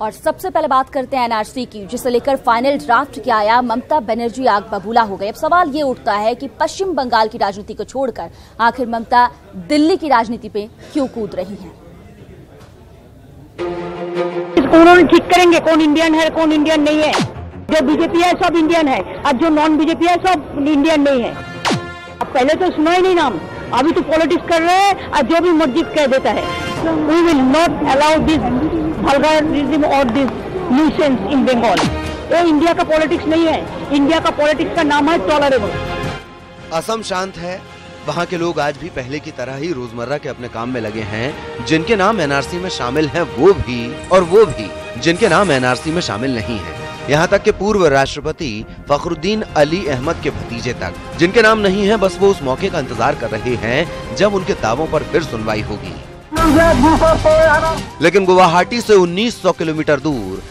और सबसे पहले बात करते हैं एनआरसी की, जिसे लेकर फाइनल ड्राफ्ट क्या आया। ममता बनर्जी आग बबूला हो गई। अब सवाल ये उठता है कि पश्चिम बंगाल की राजनीति को छोड़कर आखिर ममता दिल्ली की राजनीति पे क्यों कूद रही हैं? उन्होंने ठीक करेंगे कौन इंडियन है कौन इंडियन नहीं है। जो बीजेपी है सब इंडियन है और जो नॉन बीजेपी है सब इंडियन नहीं है। अब पहले तो सुना ही नहीं नाम, अभी तो पॉलिटिक्स कर रहे हैं और जो भी मर्जी कह देता है। We will not allow this vulgarism और दिस न्यूसेंस इन बंगाल। ये इंडिया का पॉलिटिक्स नहीं है, इंडिया का पॉलिटिक्स का नाम है टॉलरेबल। असम शांत है, वहाँ के लोग आज भी पहले की तरह ही रोजमर्रा के अपने काम में लगे हैं। जिनके नाम एनआरसी में शामिल हैं वो भी जिनके नाम एनआरसी में शामिल नहीं हैं। यहाँ तक कि पूर्व राष्ट्रपति फखरुद्दीन अली अहमद के भतीजे तक जिनके नाम नहीं है, बस वो उस मौके का इंतजार कर रहे हैं जब उनके दावों पर फिर सुनवाई होगी। लेकिन गुवाहाटी से 1900 किलोमीटर दूर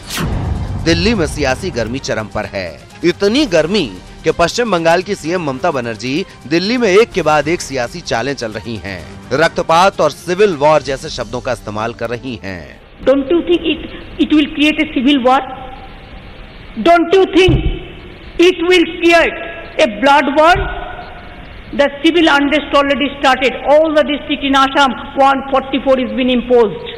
दिल्ली में सियासी गर्मी चरम पर है। इतनी गर्मी कि पश्चिम बंगाल की सीएम ममता बनर्जी दिल्ली में एक के बाद एक सियासी चालें चल रही हैं। रक्तपात और सिविल वॉर जैसे शब्दों का इस्तेमाल कर रही हैं। Don't you think it will create a civil war? Don't you think it will create a blood war? The civil unrest already started. All the district in Assam, 144 has been imposed.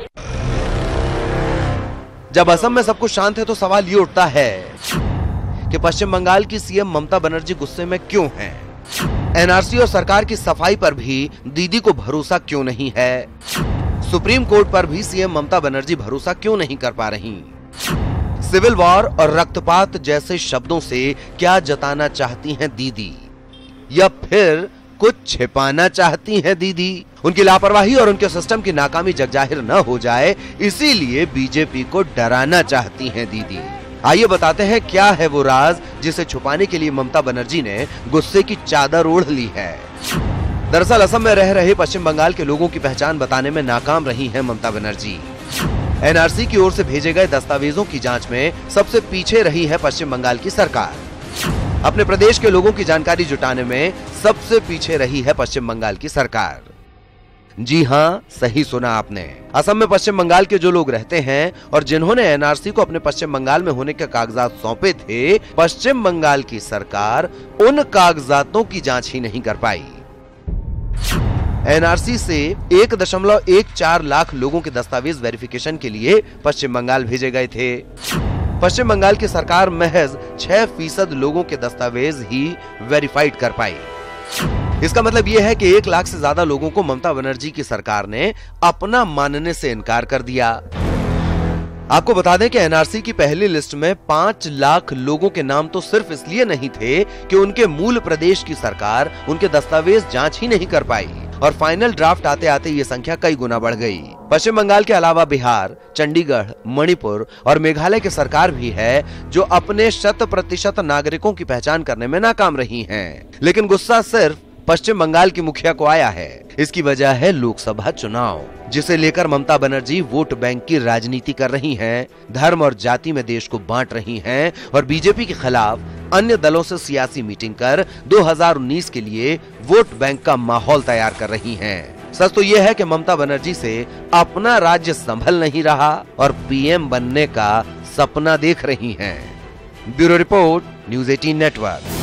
जब असम में सब कुछ शांत है तो सवाल ये उठता है कि पश्चिम बंगाल की सीएम ममता बनर्जी गुस्से में क्यों हैं? एनआरसी और सरकार की सफाई पर भी दीदी को भरोसा क्यों नहीं है? सुप्रीम कोर्ट पर भी सीएम ममता बनर्जी भरोसा क्यों नहीं कर पा रही? सिविल वॉर और रक्तपात जैसे शब्दों से क्या जताना चाहती हैं दीदी, या फिर कुछ छिपाना चाहती हैं दीदी? उनकी लापरवाही और उनके सिस्टम की नाकामी जगजाहिर न हो जाए, इसीलिए बीजेपी को डराना चाहती हैं दीदी। आइए बताते हैं क्या है वो राज जिसे छुपाने के लिए ममता बनर्जी ने गुस्से की चादर ओढ़ ली है। दरअसल असम में रह रहे पश्चिम बंगाल के लोगों की पहचान बताने में नाकाम रही हैं ममता बनर्जी। एनआरसी की ओर से भेजे गए दस्तावेजों की जांच में सबसे पीछे रही है पश्चिम बंगाल की सरकार। अपने प्रदेश के लोगों की जानकारी जुटाने में सबसे पीछे रही है पश्चिम बंगाल की सरकार। जी हाँ, सही सुना आपने। असम में पश्चिम बंगाल के जो लोग रहते हैं और जिन्होंने एनआरसी को अपने पश्चिम बंगाल में होने के कागजात सौंपे थे, पश्चिम बंगाल की सरकार उन कागजातों की जांच ही नहीं कर पाई। एनआरसी से 1.14 लाख लोगों के दस्तावेज वेरिफिकेशन के लिए पश्चिम बंगाल भेजे गए थे। पश्चिम बंगाल की सरकार महज 6% लोगों के दस्तावेज ही वेरीफाइड कर पाई। इसका मतलब यह है कि 1 लाख से ज्यादा लोगों को ममता बनर्जी की सरकार ने अपना मानने से इनकार कर दिया। आपको बता दें कि एनआरसी की पहली लिस्ट में 5 लाख लोगों के नाम तो सिर्फ इसलिए नहीं थे कि उनके मूल प्रदेश की सरकार उनके दस्तावेज जांच ही नहीं कर पाई, और फाइनल ड्राफ्ट आते आते ये संख्या कई गुना बढ़ गई। पश्चिम बंगाल के अलावा बिहार, चंडीगढ़, मणिपुर और मेघालय की सरकार भी है जो अपने 100% नागरिकों की पहचान करने में नाकाम रही हैं। लेकिन गुस्सा सिर्फ पश्चिम बंगाल की मुखिया को आया है। इसकी वजह है लोकसभा चुनाव, जिसे लेकर ममता बनर्जी वोट बैंक की राजनीति कर रही हैं, धर्म और जाति में देश को बांट रही हैं और बीजेपी के खिलाफ अन्य दलों से सियासी मीटिंग कर 2019 के लिए वोट बैंक का माहौल तैयार कर रही हैं। सच तो यह है कि ममता बनर्जी से अपना राज्य संभल नहीं रहा और पीएम बनने का सपना देख रही हैं। Bureau report, news 18 network.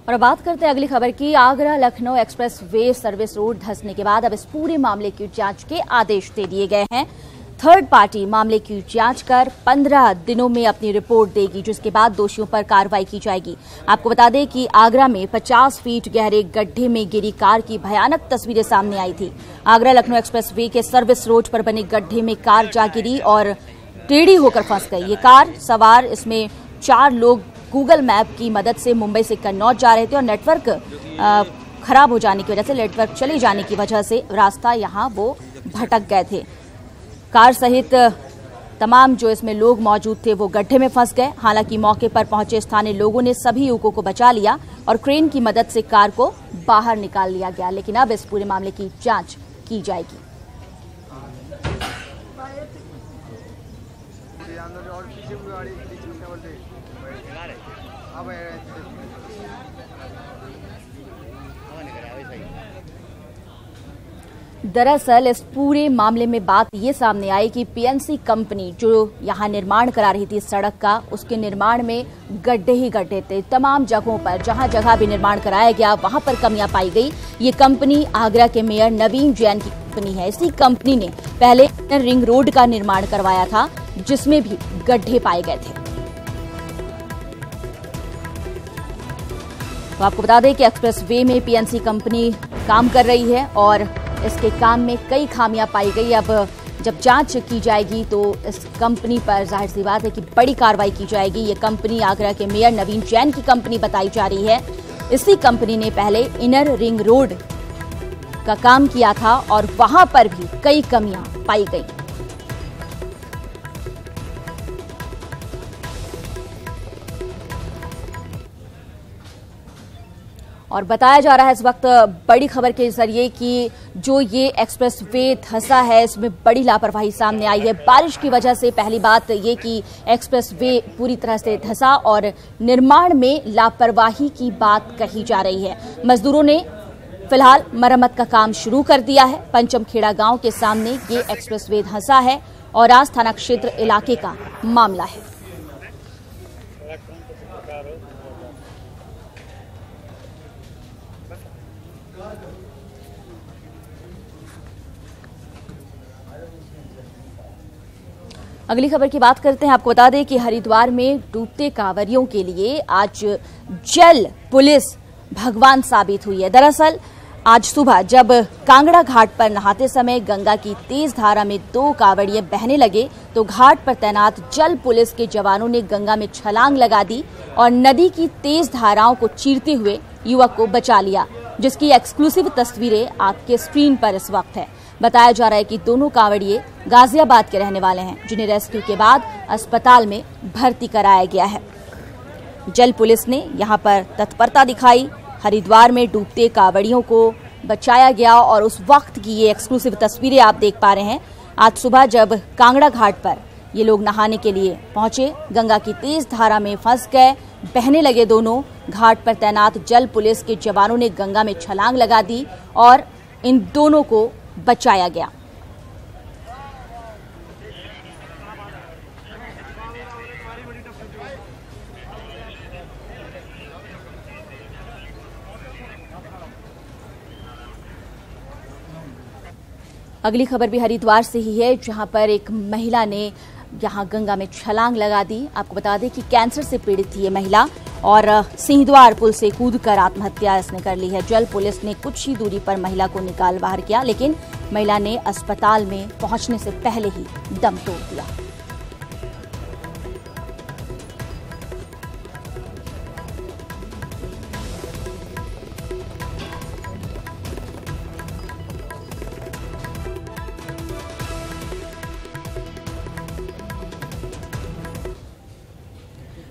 और बात करते हैं अगली खबर की। Agra Lucknow express way service road धंसने के बाद अब इस पूरे मामले की जांच के आदेश दे दिए गए हैं। थर्ड पार्टी मामले की जांच कर 15 दिनों में अपनी रिपोर्ट देगी, जिसके बाद दोषियों पर कार्रवाई की जाएगी। आपको बता दें कि आगरा में 50 फीट गहरे गड्ढे में गिरी कार की भयानक तस्वीरें सामने आई थी। आगरा लखनऊ एक्सप्रेस वे के सर्विस रोड पर बने गड्ढे में कार जा गिरी और टेढ़ी होकर फंस गई। ये कार सवार इसमें 4 लोग गूगल मैप की मदद से मुंबई से कन्नौज जा रहे थे और नेटवर्क खराब हो जाने की वजह से, नेटवर्क चले जाने की वजह से रास्ता यहां वो भटक गए थे। कार सहित तमाम जो इसमें लोग मौजूद थे वो गड्ढे में फंस गए। हालांकि मौके पर पहुंचे स्थानीय लोगों ने सभी युवकों को बचा लिया और क्रेन की मदद से कार को बाहर निकाल लिया गया। लेकिन अब इस पूरे मामले की जांच की जाएगी। दरअसल इस पूरे मामले में बात ये सामने आई कि पीएनसी कंपनी जो यहाँ निर्माण करा रही थी सड़क का, उसके निर्माण में गड्ढे ही गड्ढे थे। तमाम जगहों पर जहाँ जगह भी निर्माण कराया गया वहां पर कमियां पाई गई। ये कंपनी आगरा के मेयर नवीन जैन की कंपनी है। इसी कंपनी ने पहले रिंग रोड का निर्माण करवाया था जिसमें भी गड्ढे पाए गए थे। तो आपको बता दें कि एक्सप्रेस वे में पीएनसी कंपनी काम कर रही है और इसके काम में कई खामियां पाई गई। अब जब जांच की जाएगी तो इस कंपनी पर जाहिर सी बात है कि बड़ी कार्रवाई की जाएगी। ये कंपनी आगरा के मेयर नवीन जैन की कंपनी बताई जा रही है। इसी कंपनी ने पहले इनर रिंग रोड का काम किया था और वहां पर भी कई कमियां पाई गई। और बताया जा रहा है इस वक्त बड़ी खबर के जरिए कि जो ये एक्सप्रेस वे धंसा है इसमें बड़ी लापरवाही सामने आई है। बारिश की वजह से पहली बात ये कि एक्सप्रेस वे पूरी तरह से धंसा और निर्माण में लापरवाही की बात कही जा रही है। मजदूरों ने फिलहाल मरम्मत का काम शुरू कर दिया है। पंचमखेड़ा गांव के सामने ये एक्सप्रेस वे धंसा है और आज थाना क्षेत्र इलाके का मामला है। अगली खबर की बात करते हैं। आपको बता दें कि हरिद्वार में डूबते कांवरियों के लिए आज जल पुलिस भगवान साबित हुई है। दरअसल आज सुबह जब कांगड़ा घाट पर नहाते समय गंगा की तेज धारा में 2 कांवड़िए बहने लगे तो घाट पर तैनात जल पुलिस के जवानों ने गंगा में छलांग लगा दी और नदी की तेज धाराओं को चीरते हुए युवक को बचा लिया, जिसकी एक्सक्लूसिव तस्वीरें आपके स्क्रीन पर इस वक्त है। बताया जा रहा है कि दोनों कांवड़िए गाजियाबाद के रहने वाले हैं, जिन्हें रेस्क्यू के बाद अस्पताल में भर्ती कराया गया है। जल पुलिस ने यहां पर तत्परता दिखाई, हरिद्वार में डूबते कांवड़ियों को बचाया गया और उस वक्त की ये एक्सक्लूसिव तस्वीरें आप देख पा रहे हैं। आज सुबह जब कांगड़ा घाट पर ये लोग नहाने के लिए पहुंचे, गंगा की तेज धारा में फंस गए, बहने लगे दोनों। घाट पर तैनात जल पुलिस के जवानों ने गंगा में छलांग लगा दी और इन दोनों को बचाया गया। अगली खबर भी हरिद्वार से ही है, जहां पर एक महिला ने यहां गंगा में छलांग लगा दी। आपको बता दें कि कैंसर से पीड़ित थी ये महिला और सिंहद्वार पुल से कूदकर आत्महत्या इसने कर ली है। जल पुलिस ने कुछ ही दूरी पर महिला को निकाल बाहर किया, लेकिन महिला ने अस्पताल में पहुंचने से पहले ही दम तोड़ दिया।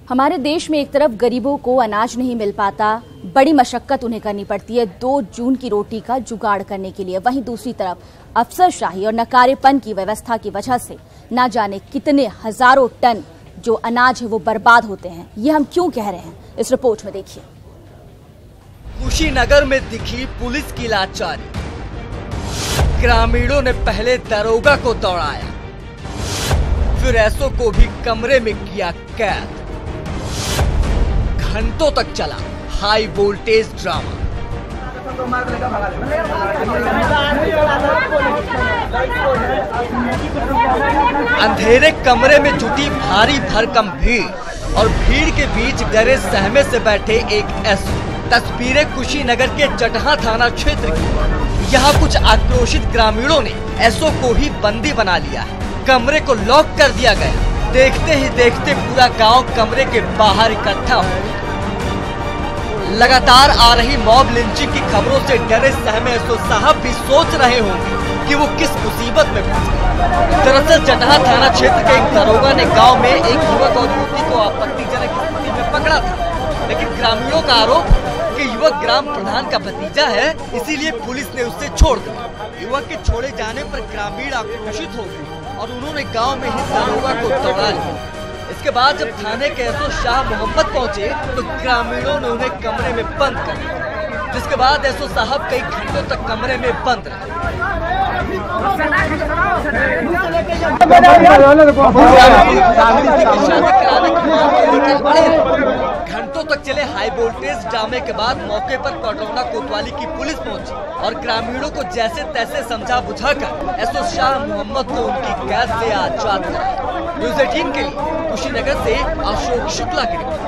हमारे देश में एक तरफ गरीबों को अनाज नहीं मिल पाता, बड़ी मशक्कत उन्हें करनी पड़ती है 2 जून की रोटी का जुगाड़ करने के लिए। वहीं दूसरी तरफ अफसरशाही और नकारेपन की व्यवस्था की वजह से ना जाने कितने हजारों टन जो अनाज है वो बर्बाद होते हैं। ये हम क्यों कह रहे हैं, इस रिपोर्ट में देखिए। कुशीनगर में दिखी पुलिस की लाचारी। ग्रामीणों ने पहले दरोगा को दौड़ाया, फिर एसओ को भी कमरे में किया कैद। घंटों तक चला हाई वोल्टेज ड्रामा। अंधेरे कमरे में जुटी भारी भरकम भीड़ और भीड़ के बीच डरे सहमे से बैठे एक एसओ। तस्वीरें कुशीनगर के चटहा थाना क्षेत्र की। यहाँ कुछ आक्रोशित ग्रामीणों ने एसओ को ही बंदी बना लिया है। कमरे को लॉक कर दिया गया। देखते ही देखते पूरा गांव कमरे के बाहर इकट्ठा हो गया। लगातार आ रही मॉब लिंचिंग की खबरों से डरे सहमे एसओ साहब भी सोच रहे होंगे कि वो किस मुसीबत में फंस गए। दरअसल चटहा थाना क्षेत्र के एक दरोगा ने गांव में एक युवक और युवती को आपत्तिजनक स्थिति में पकड़ा था, लेकिन ग्रामीणों का आरोप कि युवक ग्राम प्रधान का भतीजा है, इसीलिए पुलिस ने उससे छोड़ दिया। युवक के छोड़े जाने पर ग्रामीण आक्रोशित हो गए और उन्होंने गाँव में ही दरोगा को दौड़ा लिया। इसके बाद जब थाने के एसओ शाह मोहम्मद पहुंचे तो ग्रामीणों ने उन्हें कमरे में बंद कर दिया, जिसके बाद एसओ साहब कई घंटों तक कमरे में बंद रहे। घंटों तक चले हाई वोल्टेज ड्रामे के बाद मौके पर पटौड़ा कोतवाली की पुलिस पहुंची और ग्रामीणों को जैसे तैसे समझा बुझाकर एसओ शाह मोहम्मद को उनकी कैद से आजाद कराया। न्यूज़ 18 के लिए कुशीनगर से अशोक शुक्ला की रिपोर्ट।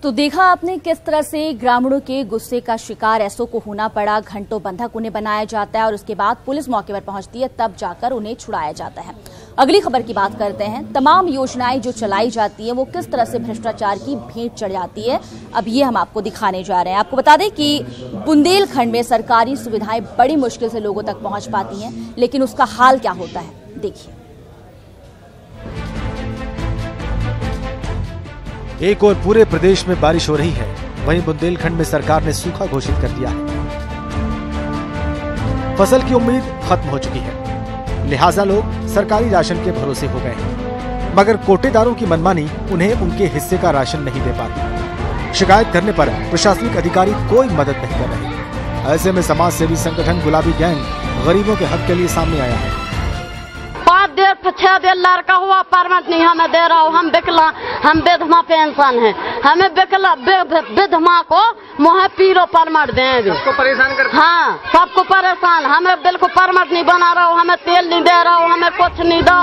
तो देखा आपने किस तरह से ग्रामीणों के गुस्से का शिकार एसओ को होना पड़ा। घंटों बंधक उन्हें बनाया जाता है और उसके बाद पुलिस मौके पर पहुंचती है, तब जाकर उन्हें छुड़ाया जाता है। अगली खबर की बात करते हैं। तमाम योजनाएं जो चलाई जाती हैं वो किस तरह से भ्रष्टाचार की भेंट चढ़ जाती है, अब ये हम आपको दिखाने जा रहे हैं। आपको बता दें कि बुंदेलखंड में सरकारी सुविधाएं बड़ी मुश्किल से लोगों तक पहुंच पाती हैं, लेकिन उसका हाल क्या होता है, देखिए। एक और पूरे प्रदेश में बारिश हो रही है, वहीं बुंदेलखंड में सरकार ने सूखा घोषित कर दिया है। फसल की उम्मीद खत्म हो चुकी है, लिहाजा लोग सरकारी राशन के भरोसे हो गए हैं। मगर कोटेदारों की मनमानी उन्हें उनके हिस्से का राशन नहीं दे पाती। शिकायत करने पर प्रशासनिक अधिकारी कोई मदद नहीं कर रहे। ऐसे में समाज सेवी संगठन गुलाबी गैंग गरीबों के हक के लिए सामने आया है। 6 दिन लड़का हुआ परमिट नहीं हमें दे रहा हो, हम विकला, हम विधवा पेंशन है, हमें विधवा को मुहे पीरो परमिट देंगे। सबको परेशान कर, हाँ सबको परेशान। हमें बिल्कुल परमिट नहीं बना रहा हो, हमें तेल नहीं दे रहा हो, हमें कुछ नहीं दो।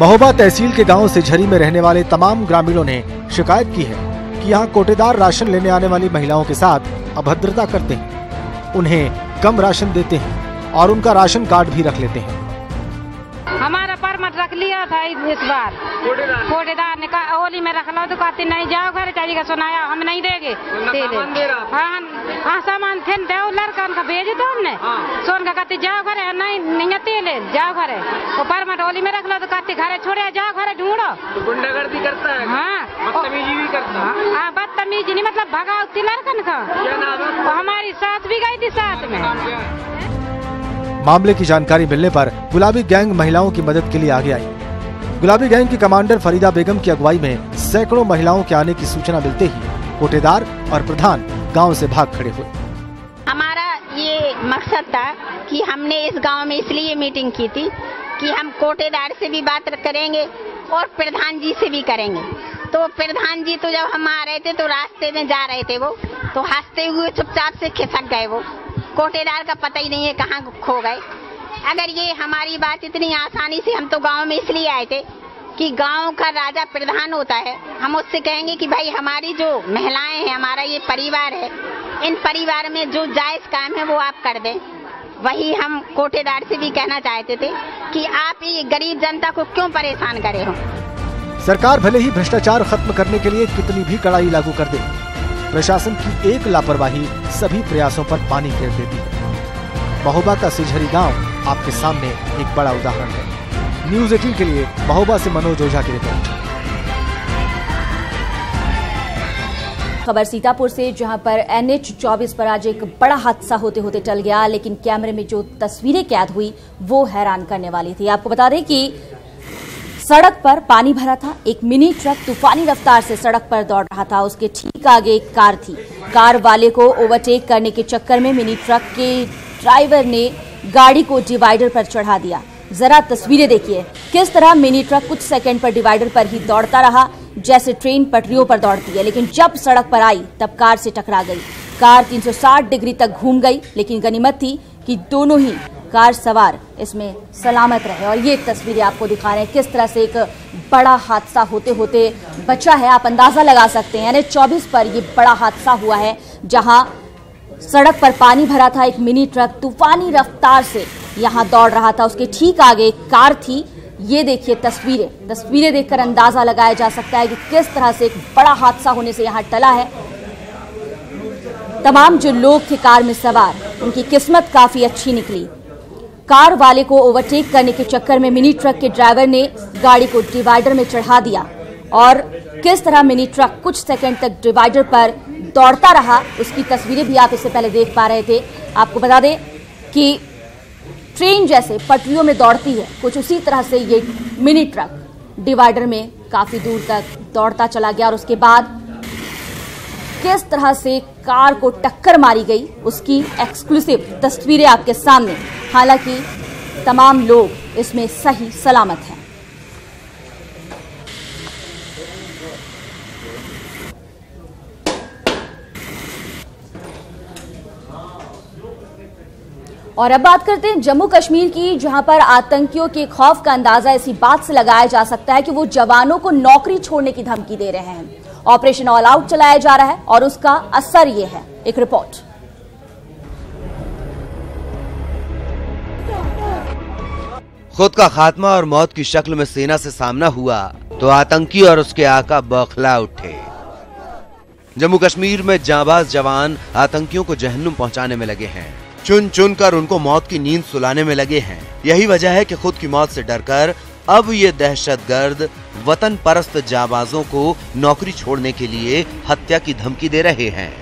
महोबा तहसील के गांव से झरी में रहने वाले तमाम ग्रामीणों ने शिकायत की है कि यहाँ कोटेदार राशन लेने आने वाली महिलाओं के साथ अभद्रता करते हैं, उन्हें कम राशन देते हैं और उनका राशन कार्ड भी रख लेते हैं। हमारा परमिट रख लिया था इस बार कोटेदार ने कहा ओली में रख लो, तो कहते नहीं जाओ घर चाहिए का सुनाया हम नहीं देंगे। हाँ सामान थे लड़का उनका भेज दो हमने सोन का कहते जाओ घर नहीं तेल जाओ घर वो परमिट ओली में रख लो, तो कहते घर छोड़े जाओ घर ढूंढो। तो गुंडागर्दी करता है, हाँ बदतमीजी भी करता है। हाँ बदतमीजी नहीं मतलब भगावती लड़कन का। हमारी सास भी गई थी साथ में। मामले की जानकारी मिलने पर गुलाबी गैंग महिलाओं की मदद के लिए आगे आई। गुलाबी गैंग की कमांडर फरीदा बेगम की अगुवाई में सैकड़ों महिलाओं के आने की सूचना मिलते ही कोटेदार और प्रधान गांव से भाग खड़े हुए। हमारा ये मकसद था कि हमने इस गांव में इसलिए मीटिंग की थी कि हम कोटेदार से भी बात करेंगे और प्रधान जी से भी करेंगे। तो प्रधान जी तो जब हम आ रहे थे तो रास्ते में जा रहे थे, वो तो हंसते हुए चुपचाप से खिसक गए। वो कोटेदार का पता ही नहीं है कहाँ खो गए। अगर ये हमारी बात इतनी आसानी से, हम तो गांव में इसलिए आए थे कि गांव का राजा प्रधान होता है, हम उससे कहेंगे कि भाई हमारी जो महिलाएं हैं, हमारा ये परिवार है, इन परिवार में जो जायज काम है वो आप कर दें। वही हम कोटेदार से भी कहना चाहते थे कि आप ये गरीब जनता को क्यों परेशान करे हो। सरकार भले ही भ्रष्टाचार खत्म करने के लिए कितनी भी कड़ाई लागू कर दे, प्रशासन की एक लापरवाही सभी प्रयासों पर पानी फेर देती है। महोबा का सिझरी गांव आपके सामने एक बड़ा उदाहरण है। न्यूज़ 18 के लिए महोबा से मनोज ओझा की रिपोर्ट। खबर सीतापुर से, जहां पर NH 24 पर आज एक बड़ा हादसा होते होते टल गया, लेकिन कैमरे में जो तस्वीरें कैद हुई वो हैरान करने वाली थी। आपको बता दें कि सड़क पर पानी भरा था, एक मिनी ट्रक तूफानी रफ्तार से सड़क पर दौड़ रहा था, उसके ठीक आगे एक कार थी। कार वाले को ओवरटेक करने के चक्कर में मिनी ट्रक के ड्राइवर ने गाड़ी को डिवाइडर पर चढ़ा दिया। जरा तस्वीरें देखिए किस तरह मिनी ट्रक कुछ सेकंड पर डिवाइडर पर ही दौड़ता रहा, जैसे ट्रेन पटरियों पर दौड़ती है, लेकिन जब सड़क पर आई तब कार से टकरा गई। कार 360 डिग्री तक घूम गई, लेकिन गनीमत थी कि दोनों ही कार सवार इसमें सलामत रहे। और ये तस्वीरें आपको दिखा रहे हैं किस तरह से एक बड़ा हादसा होते होते बचा है। आप अंदाजा लगा सकते हैं NH 24 पर ये बड़ा हादसा हुआ है, जहां सड़क पर पानी भरा था, एक मिनी ट्रक तूफानी रफ्तार से यहां दौड़ रहा था, उसके ठीक आगे एक कार थी। ये देखिए तस्वीरें देखकर अंदाजा लगाया जा सकता है कि किस तरह से एक बड़ा हादसा होने से यहां टला है। तमाम जो लोग थे कार में सवार, उनकी किस्मत काफी अच्छी निकली। कार वाले को ओवरटेक करने के चक्कर में मिनी ट्रक के ड्राइवर ने गाड़ी को डिवाइडर में चढ़ा दिया और किस तरह मिनी ट्रक कुछ सेकंड तक डिवाइडर पर दौड़ता रहा, उसकी तस्वीरें भी आप इससे पहले देख पा रहे थे। आपको बता दें कि ट्रेन जैसे पटरियों में दौड़ती है, कुछ उसी तरह से ये मिनी ट्रक डिवाइडर में काफी दूर तक दौड़ता चला गया और उसके बाद किस तरह से कार को टक्कर मारी गई, उसकी एक्सक्लूसिव तस्वीरें आपके सामने। हालांकि तमाम लोग इसमें सही सलामत हैं। और अब बात करते हैं जम्मू कश्मीर की, जहां पर आतंकियों के खौफ का अंदाजा इसी बात से लगाया जा सकता है कि वो जवानों को नौकरी छोड़ने की धमकी दे रहे हैं। ऑपरेशन ऑल आउट चलाया जा रहा है और उसका असर ये है। एक रिपोर्ट। खुद का खात्मा और मौत की शक्ल में सेना से सामना हुआ तो आतंकी और उसके आका बौखला उठे। जम्मू कश्मीर में जांबाज जवान आतंकियों को जहन्नुम पहुंचाने में लगे हैं, चुन चुन कर उनको मौत की नींद सुलाने में लगे हैं। यही वजह है कि खुद की मौत से डरकर अब ये दहशतगर्द वतन परस्त जाबाजों को नौकरी छोड़ने के लिए हत्या की धमकी दे रहे हैं।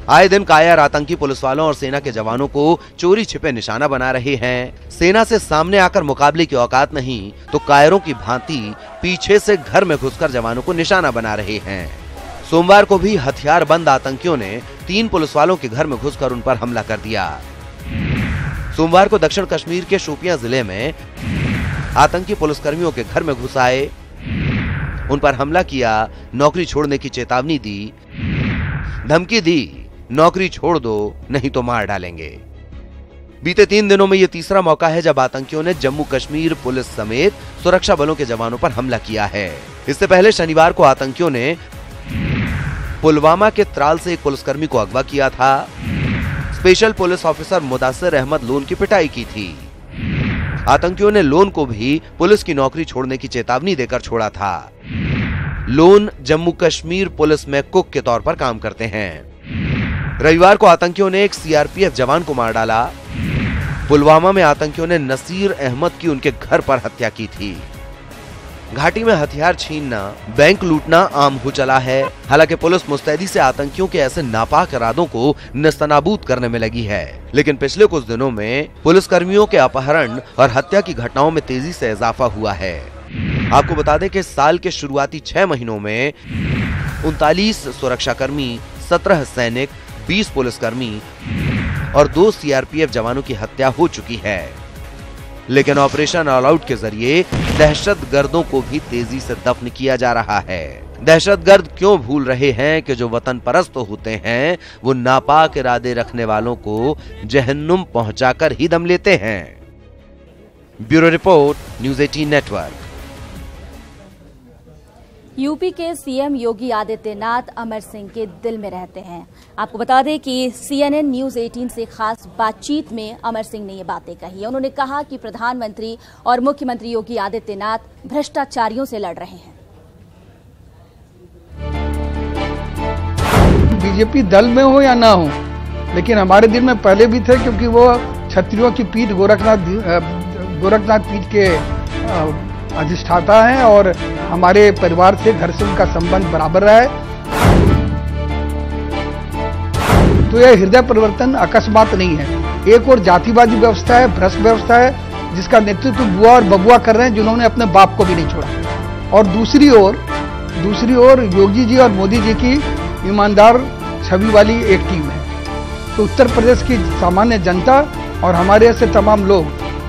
आए दिन कायर आतंकी पुलिस वालों और सेना के जवानों को चोरी छिपे निशाना बना रहे हैं। सेना से सामने आकर मुकाबले की औकात नहीं तो कायरों की भांति पीछे से घर में घुसकर जवानों को निशाना बना रहे हैं। सोमवार को भी हथियार बंद आतंकियों ने 3 पुलिस वालों के घर में घुसकर उन पर हमला कर दिया। सोमवार को दक्षिण कश्मीर के शोपियां जिले में आतंकी पुलिसकर्मियों के घर में घुस आए, उन पर हमला किया, नौकरी छोड़ने की चेतावनी दी, धमकी दी, नौकरी छोड़ दो नहीं तो मार डालेंगे। बीते 3 दिनों में यह तीसरा मौका है जब आतंकियों ने जम्मू कश्मीर पुलिस समेत सुरक्षा बलों के जवानों पर हमला किया है। इससे पहले शनिवार को आतंकियों ने पुलवामा के त्राल से एक पुलिसकर्मी को अगवा किया था। Special police officer Mudasir Ahmad Lone की पिटाई की थी। आतंकियों ने लोन को भी पुलिस की नौकरी छोड़ने की चेतावनी देकर छोड़ा था। लोन जम्मू कश्मीर पुलिस में कुक के तौर पर काम करते हैं। रविवार को आतंकियों ने एक सीआरपीएफ जवान को मार डाला। पुलवामा में आतंकियों ने नसीर अहमद की उनके घर पर हत्या की थी। घाटी में हथियार छीनना, बैंक लूटना आम हो चला है। हालांकि पुलिस मुस्तैदी से आतंकियों के ऐसे नापाक इरादों को नेस्तनाबूद करने में लगी है, लेकिन पिछले कुछ दिनों में पुलिसकर्मियों के अपहरण और हत्या की घटनाओं में तेजी से इजाफा हुआ है। आपको बता दें कि साल के शुरुआती 6 महीनों में 39 सुरक्षाकर्मी, 17 सैनिक, 20 पुलिसकर्मी और 2 सीआरपीएफ जवानों की हत्या हो चुकी है। लेकिन ऑपरेशन ऑल आउट के जरिए दहशतगर्दों को भी तेजी से दफन किया जा रहा है। दहशतगर्द क्यों भूल रहे हैं कि जो वतन परस्त होते हैं वो नापाक इरादे रखने वालों को जहन्नुम पहुंचाकर ही दम लेते हैं। Bureau report, news 18 network. UP के सीएम योगी आदित्यनाथ अमर सिंह के दिल में रहते हैं। आपको बता दें कि CNN न्यूज़ 18 से खास बातचीत में अमर सिंह ने ये बातें कही। उन्होंने कहा कि प्रधानमंत्री और मुख्यमंत्री योगी आदित्यनाथ भ्रष्टाचारियों से लड़ रहे हैं। बीजेपी दल में हो या ना हो, लेकिन हमारे दिल में पहले भी थे, क्योंकि वो क्षत्रियों की पीठ गोरखनाथ पीठ के अधिष्ठाता हैं और हमारे परिवार से, घर से उनका संबंध बराबर रहा है। तो यह हृदय परिवर्तन अकस्मात नहीं है। एक और जातिवादी व्यवस्था है, भ्रष्ट व्यवस्था है, जिसका नेतृत्व बुआ और बबुआ कर रहे हैं, जिन्होंने अपने बाप को भी नहीं छोड़ा। और दूसरी ओर योगी जी और मोदी जी की ईमानदार छवि वाली एक टीम है। तो उत्तर प्रदेश की सामान्य जनता और हमारे ऐसे तमाम लोग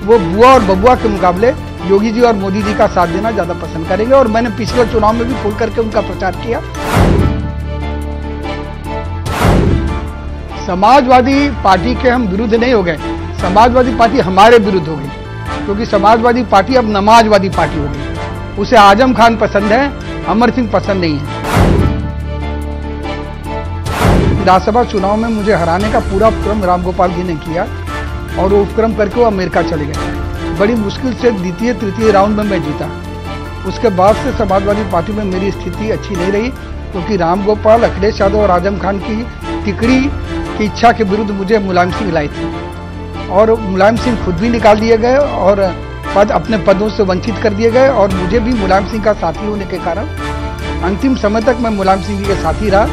वो बुआ और बबुआ के मुकाबले योगी जी और मोदी जी का साथ देना ज्यादा पसंद करेंगे। और मैंने पिछले चुनाव में भी खुल करके उनका प्रचार किया। समाजवादी पार्टी के हम विरुद्ध नहीं हो गए, समाजवादी पार्टी हमारे विरुद्ध हो गई, क्योंकि समाजवादी पार्टी अब नमाजवादी पार्टी हो गई। उसे आजम खान पसंद है, अमर सिंह पसंद नहीं है। विधानसभा चुनाव में मुझे हराने का पूरा उपक्रम रामगोपाल जी ने किया और वो उपक्रम करके वो अमेरिका चले गए। बड़ी मुश्किल से द्वितीय तृतीय राउंड में मैं जीता। उसके बाद से समाजवादी पार्टी में मेरी स्थिति अच्छी नहीं रही, क्योंकि रामगोपाल, अखिलेश यादव और आजम खान की टिकड़ी की इच्छा के विरुद्ध मुझे मुलायम सिंह लाई थी और मुलायम सिंह खुद भी निकाल दिए गए और अपने पदों से वंचित कर दिए गए। और मुझे भी मुलायम सिंह का साथी होने के कारण अंतिम समय तक मैं मुलायम सिंह जी के साथी रहा।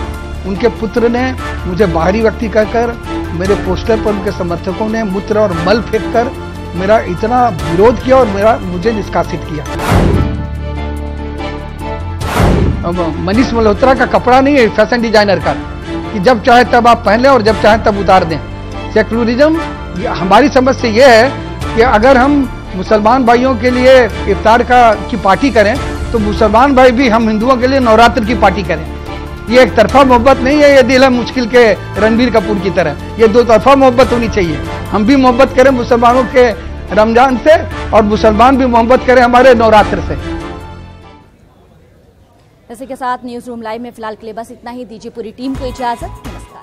उनके पुत्र ने मुझे बाहरी व्यक्ति कहकर, मेरे पोस्टर पर उनके समर्थकों ने मूत्र और मल फेंक कर मेरा इतना विरोध किया और मुझे निष्कासित किया। अब मनीष मल्होत्रा का कपड़ा नहीं है फैशन डिजाइनर का, कि जब चाहे तब आप पहन लें और जब चाहे तब उतार दें। सेकुलरिज्म, हमारी समझ से यह है कि अगर हम मुसलमान भाइयों के लिए इफ्तार की पार्टी करें तो मुसलमान भाई भी हम हिंदुओं के लिए नवरात्र की पार्टी करें। ये एक तरफा मोहब्बत नहीं है, ये दिल है मुश्किल के रणबीर कपूर की तरह। ये दो तरफा मोहब्बत होनी चाहिए। हम भी मोहब्बत करें मुसलमानों के रमजान से और मुसलमान भी मोहब्बत करें हमारे नवरात्र से। इसी के साथ न्यूज रूम लाइव में फिलहाल के लिए बस इतना ही। दीजिए पूरी टीम को इजाजत। नमस्कार।